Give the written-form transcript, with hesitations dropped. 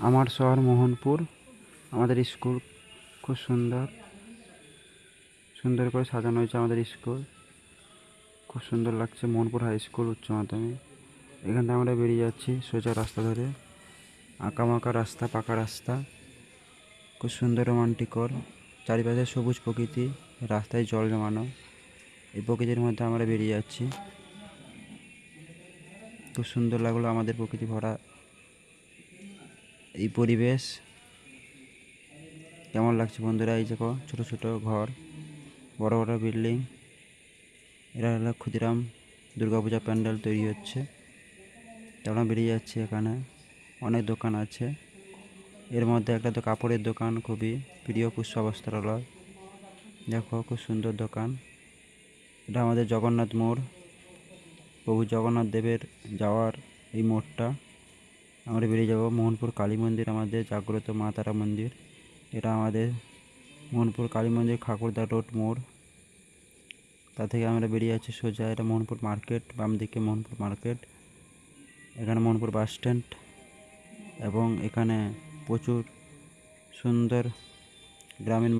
আমার শহর মোহনপুর। আমাদের স্কুল খুব সুন্দর সুন্দর করে সাজানো হয়েছে। আমাদের স্কুল খুব সুন্দর লাগছে। মোহনপুর হাই স্কুল উচ্চ মাধ্যমিক। এখান থেকে আমরা বেরিয়ে যাচ্ছি সোজা রাস্তা ধরে। আঁকামাঁকা রাস্তা, পাকা রাস্তা, খুব সুন্দর রোমান্টিকর। চারিপাশে সবুজ প্রকৃতি, রাস্তায় জল জমানো। এই প্রকৃতির মধ্যে আমরা বেরিয়ে যাচ্ছি। খুব সুন্দর লাগলো আমাদের প্রকৃতি ভরা এই পরিবেশ। কেমন লাগছে বন্ধুরা? এই দেখো ছোট ছোট ঘর, বড় বড় বিল্ডিং। এরা হলো ক্ষুদিরাম দুর্গাপূজা প্যান্ডেল তৈরি হচ্ছে। আমরা বেরিয়ে যাচ্ছি। এখানে অনেক দোকান আছে। এর মধ্যে একটা তো কাপড়ের দোকান, খুবই প্রিয় পুষ্প বস্ত্রালয়। দেখো খুব সুন্দর দোকান। এটা আমাদের জগন্নাথ মোড়, প্রভু জগন্নাথ দেবের যাওয়ার এই মোড়টা। আমরা বেরিয়ে যাব মোহনপুর কালী মন্দির, আমাদের জাগ্রত মা তারা মন্দির। এটা আমাদের মোহনপুর কালী মন্দির, খাকুরদা রোড মোড়। তা থেকে আমরা বেরিয়ে যাচ্ছি সোজা। এটা মোহনপুর মার্কেট, বাম দিকে মোহনপুর মার্কেট। এখানে মোহনপুর বাস স্ট্যান্ড, এবং এখানে প্রচুর সুন্দর গ্রামীণ